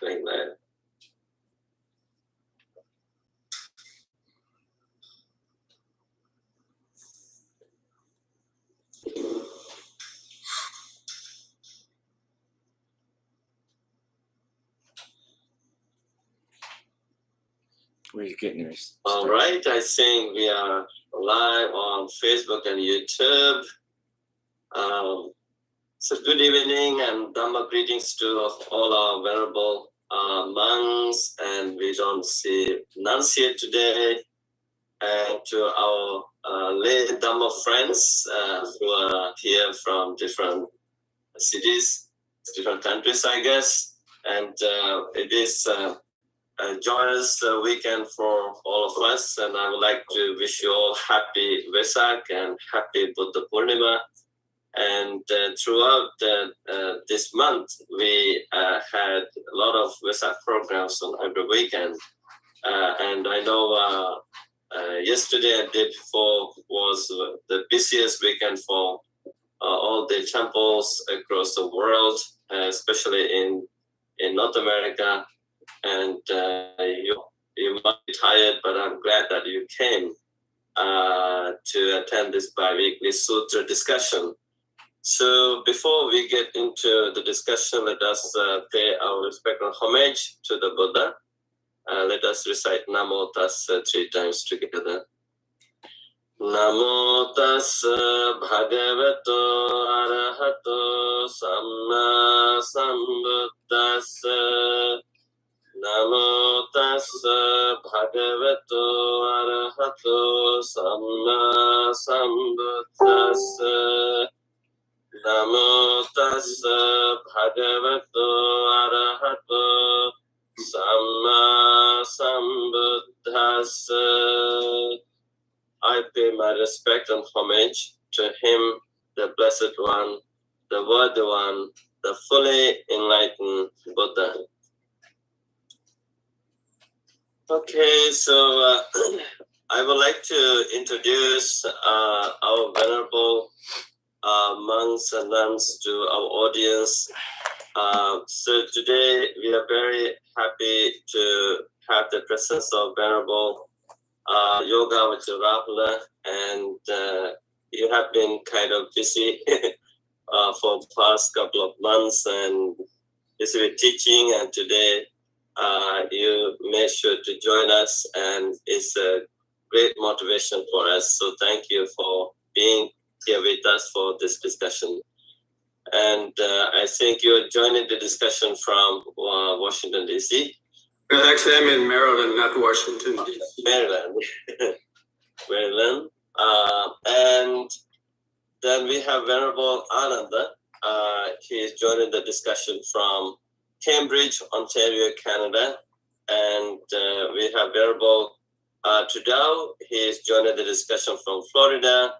going live. Where are you getting yours? All right, I think we are live on Facebook and YouTube. So good evening and Dhamma greetings to all our venerable monks, and we don't see nuns here today, and to our lay Dhamma friends who are here from different cities, different countries, I guess, and it is a joyous weekend for all of us, and I would like to wish you all happy Vesak and happy Buddha Purnima. And throughout this month, we had a lot of Vesak programs on every weekend. And I know yesterday and day before was the busiest weekend for all the temples across the world, especially in North America. And you might be tired, but I'm glad that you came to attend this biweekly sutra discussion. So before we get into the discussion, let us pay our respect and homage to the Buddha. Let us recite Namo Tassa 3 times together. Namo Tassa Bhagavato Arahato Samma Sambuddhassa. Namo Tassa Bhagavato Arahato Samma Sambuddhassa. Namo Tassa Bhagavato Arahato Samma Sambuddhassa. I pay my respect and homage to him, the Blessed One, the Worthy One, the fully enlightened Buddha. Okay, so I would like to introduce our venerable monks and nuns to our audience. So today we are very happy to have the presence of Venerable Yoga Vajrapala, and you have been kind of busy for the past couple of months and busy with teaching, and today you made sure to join us, and it's a great motivation for us. So thank you for being here with us for this discussion. And I think you're joining the discussion from Washington, D.C. Actually, I'm in Maryland, not Washington, D.C. Maryland. Maryland. And then we have Venerable Ananda. He is joining the discussion from Cambridge, Ontario, Canada. And we have Venerable Trudeau. He is joining the discussion from Florida.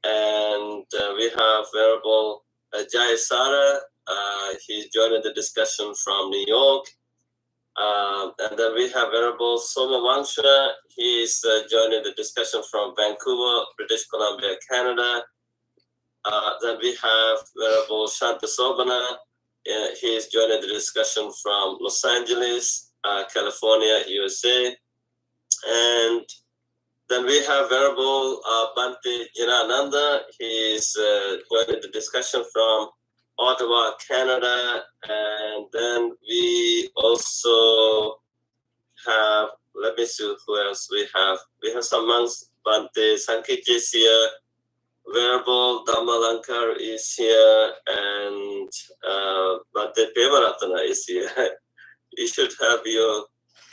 And we have Venerable Jayasara. He's joining the discussion from New York. And then we have Venerable Somavangsha. He's joining the discussion from Vancouver, British Columbia, Canada. Then we have Venerable Shantasobana. He's joining the discussion from Los Angeles, California, USA. And then we have Venerable Bhante Jinananda. He's joining the discussion from Ottawa, Canada. And then we also have, let me see who else we have. We have some monks. Bhante Sankit is here. Venerable Dhammalankar is here. And Bhante Pevaratana is here. You should have your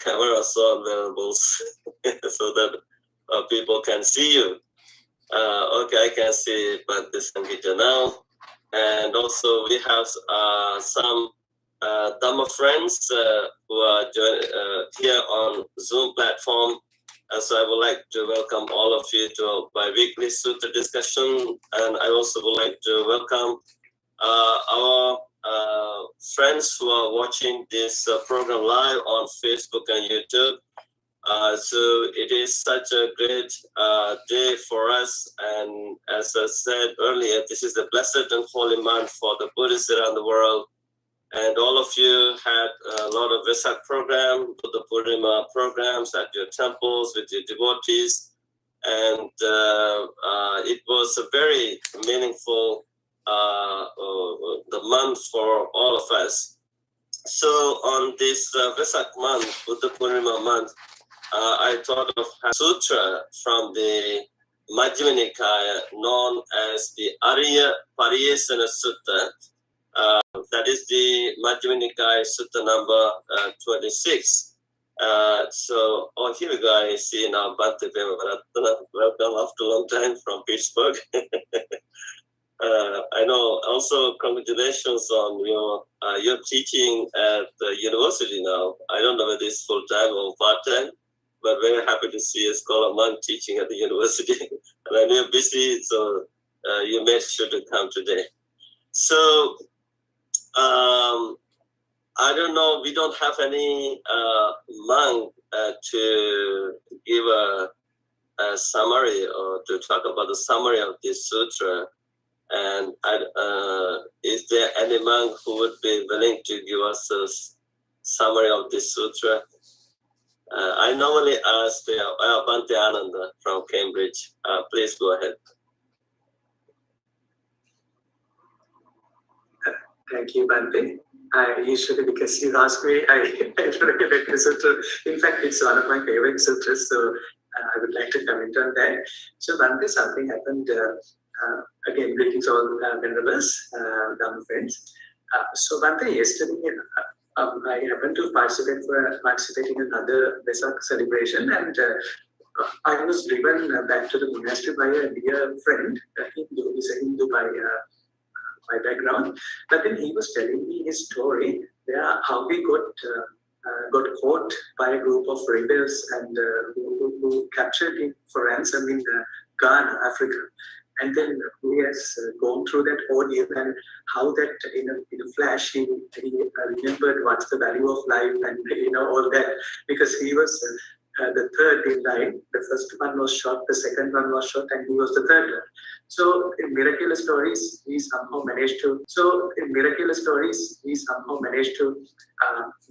cameras on, Venerables, so that people can see you. Okay, I can see Bhante Sankita now. And also we have some Dhamma friends who are here on Zoom platform. So I would like to welcome all of you to our bi-weekly Sutra discussion. And I also would like to welcome our friends who are watching this program live on Facebook and YouTube. So it is such a great day for us, and as I said earlier, this is the blessed and holy month for the Buddhists around the world. And all of you had a lot of Vesak program, Buddha Purnima programs at your temples with your devotees. And it was a very meaningful the month for all of us. So on this Vesak month, Buddha Purnima month, I thought of a sutra from the Majjhima Nikaya known as the Arya Pariyesana Sutta. That is the Majjhima Nikaya Sutta number 26. So here we go. I see now Bhante Pema. Welcome after a long time from Pittsburgh. I know also congratulations on your teaching at the university now. I don't know whether it's full time or part time, but very happy to see a scholar monk teaching at the university. And I know you're busy, so you made sure to come today. So I don't know, we don't have any monk to give a summary or to talk about the summary of this sutra. And is there any monk who would be willing to give us a summary of this sutra? I normally ask Bhante Ananda from Cambridge. Please go ahead. Thank you, Bhante. I usually, because you asked me, I recommend the sutra. In fact, it's one of my favorite sutras, so I would like to comment on that. So, Bhante, something happened. Again, greetings all venerables, Dhamma friends. So, Bhante, yesterday I happened to participate in another Vesak celebration, and I was driven back to the monastery by a dear friend, Hindu. He's a Hindu by background, but then he was telling me his story, how he got caught by a group of rebels and who captured him for ransom in Ghana, Africa. And then he has gone through that ordeal and how that in a flash he remembered what's the value of life and all that, because he was the third in line. The first one was shot, the second one was shot, and he was the third one. So in miraculous stories, we somehow managed to.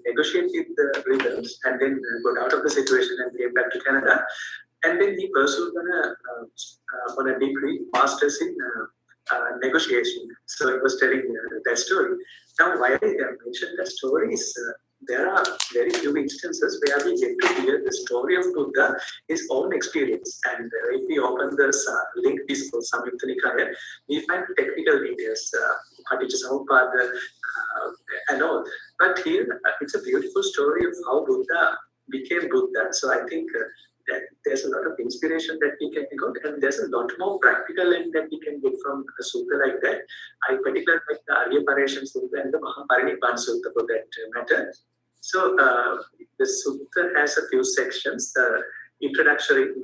Negotiate with the rebels, and then got out of the situation and came back to Canada. And then he pursued on a degree, masters in negotiation. So he was telling that story. Now, why I mentioned that story is there are very few instances where we get to hear the story of Buddha, his own experience. And if we open the link discourse, Samyutta Nikaya, we find technical details, Paticca and all. But here, it's a beautiful story of how Buddha became Buddha. So I think that there's a lot of inspiration that we can get, and there's a lot more practical end that we can get from a sutta like that. I particularly like the Arya Pariyesana Sutta and the Mahaparinibbana Sutta for that matter. So the sutta has a few sections. Introduction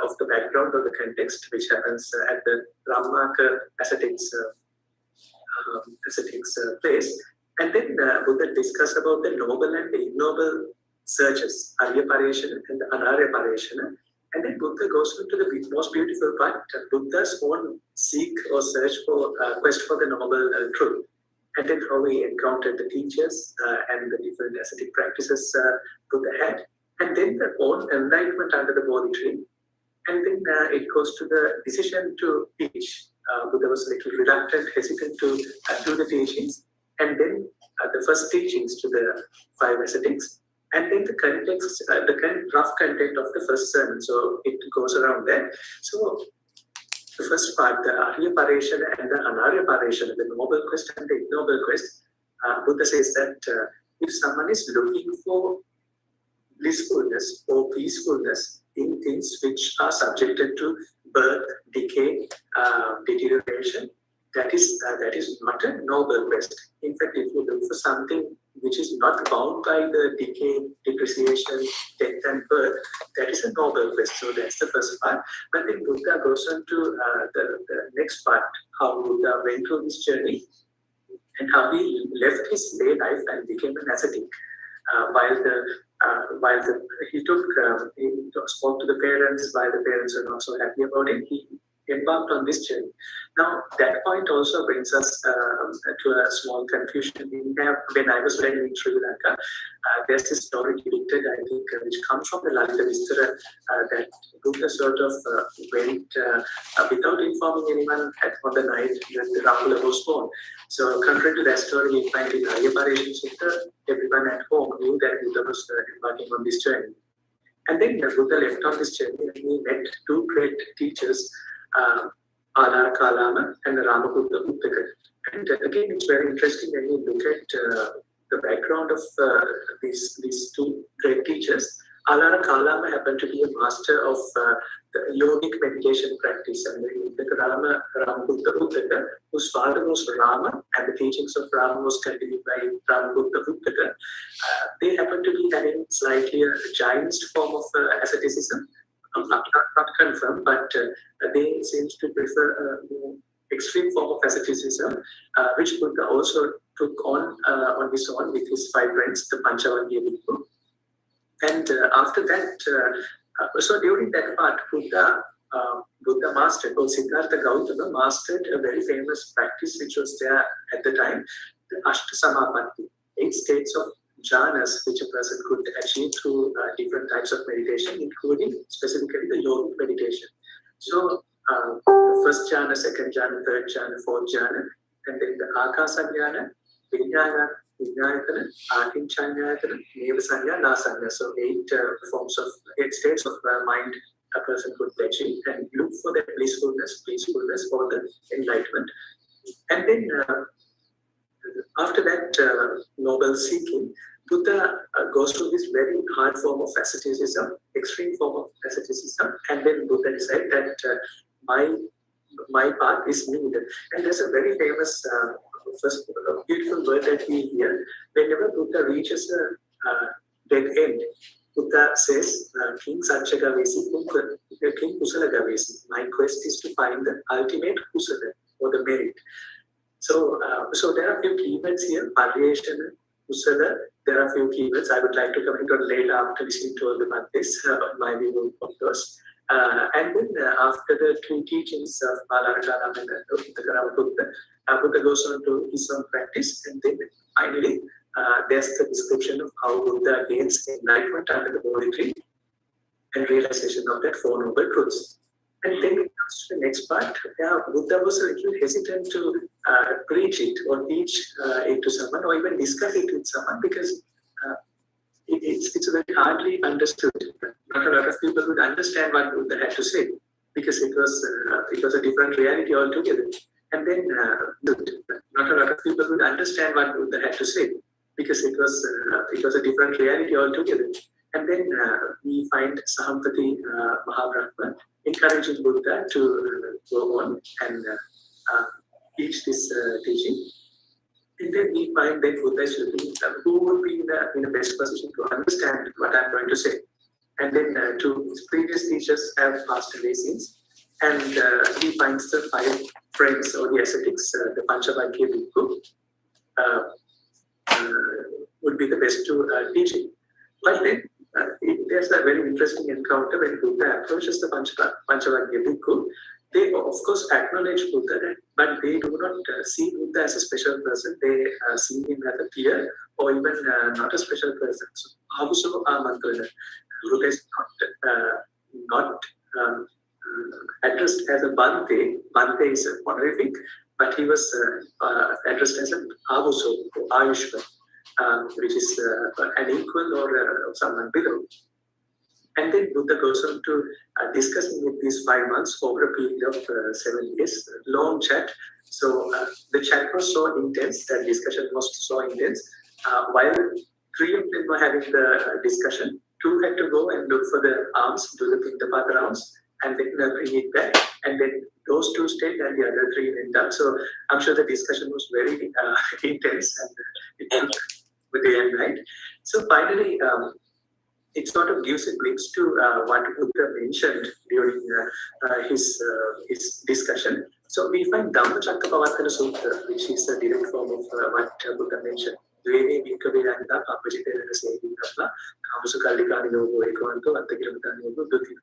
of the background or the context, which happens at the Brahmaka ascetics place. And then Buddha discuss about the noble and the ignoble searches, Arya Pariyesana and the Anarya Pariyesana. And then Buddha goes into the most beautiful part, Buddha's own seek or search for, quest for the noble truth. And then how he encountered the teachers and the different ascetic practices Buddha had. And then the own enlightenment under the Bodhi tree. And then it goes to the decision to teach. Buddha was a little reluctant, hesitant to do the teachings. And then the first teachings to the 5 ascetics. And then the context, rough content of the first sermon. So it goes around there. So the first part, the Arya Pariyesana and the Anarya Pariyesana, the noble quest and the ignoble quest, Buddha says that if someone is looking for blissfulness or peacefulness in things which are subjected to birth, decay, deterioration, that is not a noble quest. In fact, if you look for something which is not bound by the decay, depreciation, death and birth, that is a noble quest. So that's the first part. But then Buddha goes on to the next part, how Buddha went through this journey and how he left his lay life and became an ascetic. He spoke to the parents, while the parents were not so happy about it, he embarked on this journey. Now, that point also brings us to a small confusion. When I was learning in Sri Lanka, there's this story depicted, I think, which comes from the Lalita Vistara, that Buddha sort of went without informing anyone on the night when Rahula was born. So, contrary to that story, we find in Arya Parishon Sutta, everyone at home knew that Buddha was embarking on this journey. And then Buddha left on this journey and he met two great teachers, Alara Kalama and Ramabuddha Uttaka. And again, it's very interesting when you look at the background of these two great teachers. Alara Kalama happened to be a master of the yogic meditation practice, and the Ramabuddha Uttaka, whose father was Rama, and the teachings of Rama was continued by Ramabuddha Uttaka. They happened to be having slightly a Jainist form of asceticism, not confirmed, but they seem to prefer a more extreme form of asceticism, which Buddha also took on his own with his 5 friends, the Panchavagya Bhikkhu. And after that, so during that part, Buddha mastered, or Siddhartha Gautama mastered a very famous practice which was there at the time, the Ashtasamapatti, 8 states of jhanas which a person could achieve through different types of meditation, including specifically the yogic meditation. So, the first jhana, second jhana, third jhana, fourth jhana, and then the Akasanyana, Vijnana, Vijnayatana, Akinchanyayatana, Nevasanya, Nasanya. So 8 states of mind a person could achieve and look for the peacefulness, or the enlightenment. And then after that noble seeking, Buddha goes to this very hard form of asceticism, extreme form of asceticism, and then Buddha decided that my path is needed. And there's a very famous first beautiful word that we hear whenever Buddha reaches a dead end. Buddha says, King Satchagavesi, King Kusalagavesi. My quest is to find the ultimate Kusala, or the merit. So, there are a few keywords here, Paryeshana, Kusala. There are a few keywords I would like to comment on later after listening to all about this, my view of those. And then after the 2 teachings of Alara and Buddha, Buddha goes on to his own practice, and then finally there's the description of how Buddha gains enlightenment under the Bodhi tree and realization of that 4 noble truths. And then it comes to the next part. Buddha was a little hesitant to preach it or teach it to someone or even discuss it with someone because it's very hardly understood. Not a lot of people would understand what Buddha had to say because it was a different reality altogether. And then not a lot of people would understand what Buddha had to say because it was a different reality altogether. And then we find Sahampati Mahabrahma encouraging Buddha to go on and teach this teaching. And then we find that Buddha is looking who would be in the best position to understand what I'm going to say. And then 2 previous teachers have passed away since. And he finds the 5 friends or the ascetics, the Panchavagya Bhikkhu, would be the best to teach it. But then there's a very interesting encounter when Buddha approaches the Panchavagya Bhikkhu. They of course acknowledge Buddha, but they do not see Buddha as a special person. They see him as a peer or even not a special person. So, Avuso Amantrana. Buddha is not addressed as a Bhante. Bhante is a honorific, but he was addressed as an Avuso or Ayushman, which is an equal or someone below. And then Buddha goes on to discussing with these 5 months over a period of 7 days, long chat. So the chat was so intense, that discussion was so intense. While 3 of them were having the discussion, 2 had to go and look for the arms, do the Pindapata rounds, and then bring it back. And then those 2 stayed and the other 3 went up. So I'm sure the discussion was very intense and it took the day and night. So finally, it sort of gives a glimpse to what Buddha mentioned during his discussion. So we find Dhammacakkappavattana Sutta, which is a direct form of what Buddha mentioned. Dveme Bhikkave Pappajitena Sevikappa, Kamusu Kaldikani Yogo Ekwanto, Attakiramutani Yogo Dutti.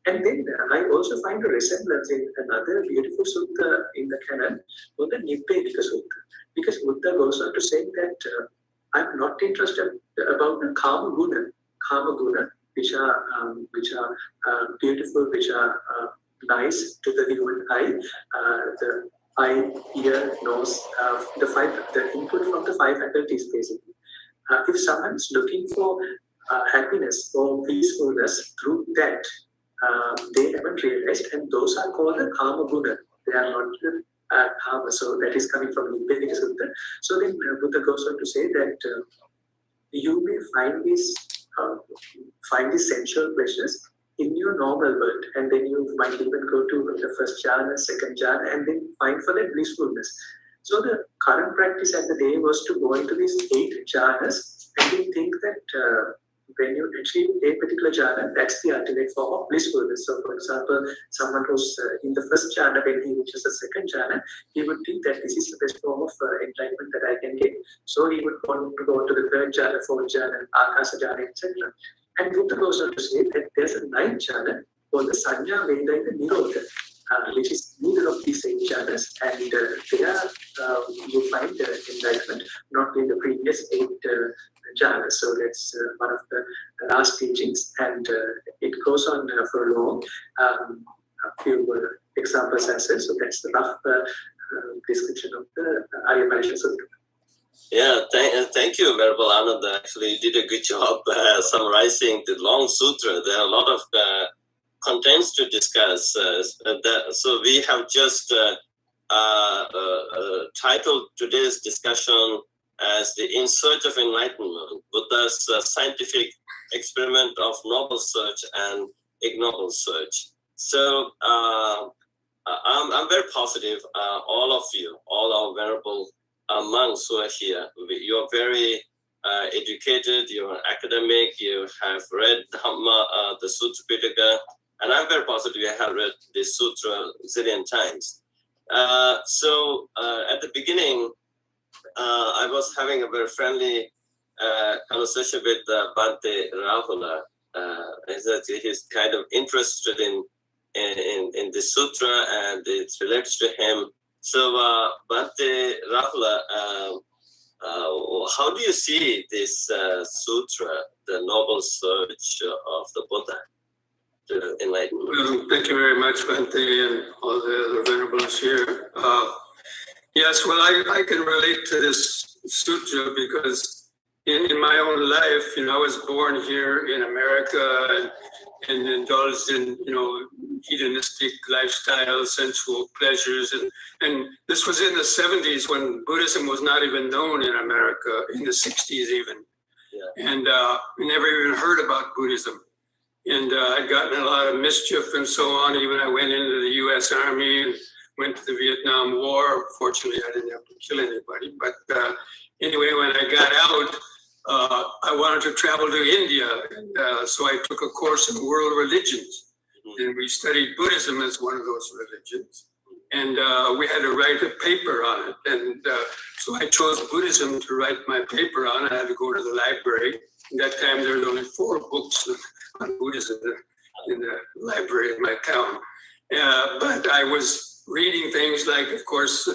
And then I also find a resemblance in another beautiful sutta in the canon called the Nibbedika Sutta, because Buddha goes on to say that I'm not interested about the Kama Guna, which are beautiful, which are nice to the human eye. The eye, ear, nose, the input from the five faculties basically. If someone's looking for happiness or peacefulness through that, they haven't realized, and those are called the Kama Guna. They are not the Kama. So that is coming from Nibbedika Sutta. So then Buddha goes on to say that you may find these sensual pleasures in your normal world, and then you might even go to the first jhana, second jhana, and then find for that blissfulness. So the current practice at the day was to go into these 8 jhanas and then think that when you achieve a particular jhana, that's the ultimate form of blissfulness. So, for example, someone who's in the first jhana, when he reaches the second jhana, he would think that this is the best form of enlightenment that I can get. So he would want to go to the third jhana, fourth jhana, akasa jhana, etc. And Buddha goes on to say that there's a 9th jhana called the Sanya Veda and the Nirodha, which is neither of these 8 jhanas, and there you find enlightenment not in the previous 8 jhanas. So that's one of the last teachings, and it goes on for long. A few examples as well. So that's the rough description of the Arya Parishad Sutta. Yeah, thank you, Venerable Ananda. Actually, you did a good job summarizing the long sutra. There are a lot of contents to discuss. So we have just titled today's discussion as the In Search of Enlightenment, Buddha's scientific experiment of noble search and ignoble search. So I'm very positive, all of you, all our venerable monks who are here, you are very educated, you are academic, you have read Dhamma, the Sutra Pitaka, and I'm very positive you have read this sutra a zillion times. So at the beginning, I was having a very friendly conversation with Bhante Rahula. He's kind of interested in this sutra and it relates to him. So Bhante Rahula, how do you see this sutra, the noble search of the Buddha to enlightenment? Well, thank you very much, Bhante, and all the other venerables here. Yes, well, I can relate to this sutra because in my own life, I was born here in America and indulged in, hedonistic lifestyle, sensual pleasures. And this was in the 70s when Buddhism was not even known in America, in the 60s even. Yeah. And we never even heard about Buddhism. And I'd gotten a lot of mischief and so on. Even I went into the US Army and went to the Vietnam War. Fortunately, I didn't have to kill anybody. But anyway, when I got out, I wanted to travel to India. And so I took a course in world religions. And we studied Buddhism as one of those religions. And we had to write a paper on it. And so I chose Buddhism to write my paper on. I had to go to the library. At that time, there were only 4 books on Buddhism in the library in my town. But I was reading things like, of course,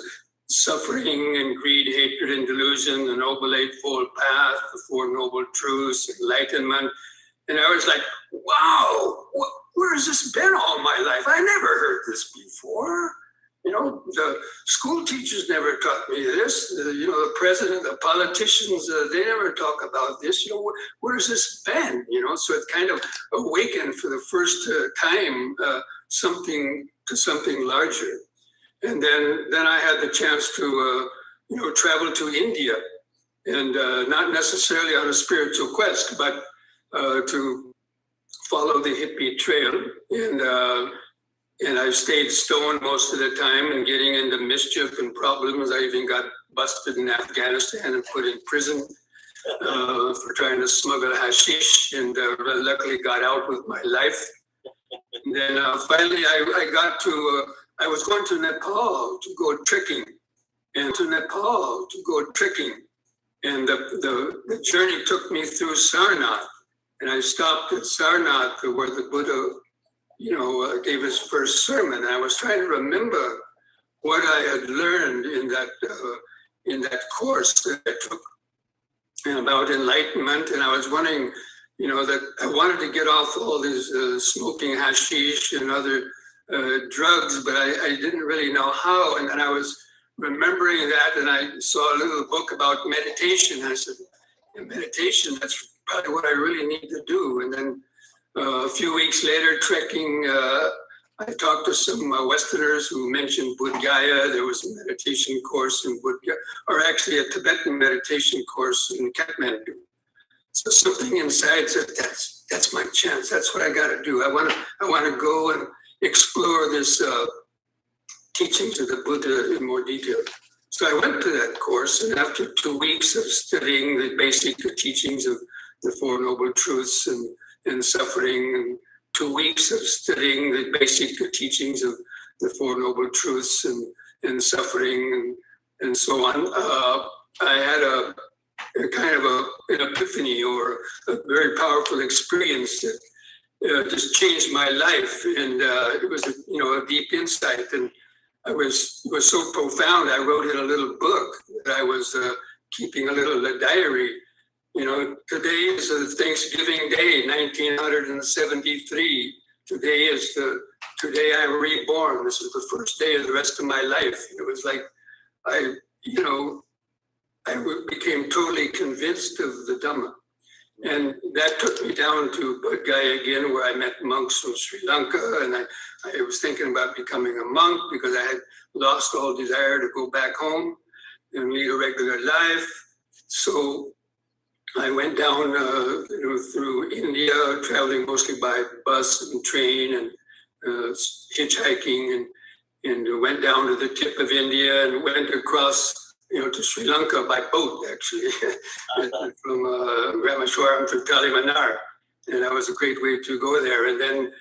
suffering and greed, hatred and delusion, the Noble Eightfold Path, the Four Noble Truths, enlightenment. And I was like, wow, where has this been all my life? I never heard this before. The school teachers never taught me this. The president, the politicians, they never talk about this. Where's this been? So it kind of awakened for the first time something larger. And then I had the chance to, travel to India, and not necessarily on a spiritual quest, but to follow the hippie trail. And I stayed stoned most of the time and getting into mischief and problems. I even got busted in Afghanistan and put in prison for trying to smuggle hashish, and luckily got out with my life. And then finally I got to, I was going to Nepal to go trekking, and And the journey took me through Sarnath. And I stopped at Sarnath where the Buddha gave his first sermon. I was trying to remember what I had learned in that course that I took about enlightenment, and I was wondering, that I wanted to get off all this smoking hashish and other drugs, but I didn't really know how. And then I was remembering that, and I saw a little book about meditation. I said, meditation, that's probably what I really need to do. And then a few weeks later, trekking, I talked to some Westerners who mentioned Bodh Gaya. There was a meditation course in Bodh Gaya, or actually a Tibetan meditation course in Kathmandu. So something inside said, that's my chance. That's what I got to do. I want to go and explore this teachings of the Buddha in more detail. So I went to that course, and after 2 weeks of studying the basic teachings of the Four Noble Truths and suffering, and 2 weeks of studying the basic teachings of the Four Noble Truths and suffering and so on, I had a kind of an epiphany, or a very powerful experience that just changed my life, and it was a deep insight, and it was so profound. I wrote in a little book that I was keeping a little diary. Today is the Thanksgiving Day, 1973. Today I'm reborn. This is the first day of the rest of my life. It was like I became totally convinced of the Dhamma. And that took me down to Bodh Gaya again, where I met monks from Sri Lanka. And I was thinking about becoming a monk because I had lost all desire to go back home and lead a regular life. So I went down through India, traveling mostly by bus and train and hitchhiking, and went down to the tip of India and went across to Sri Lanka by boat, actually, from Rameshwaram to Kalimanar. And that was a great way to go there. And then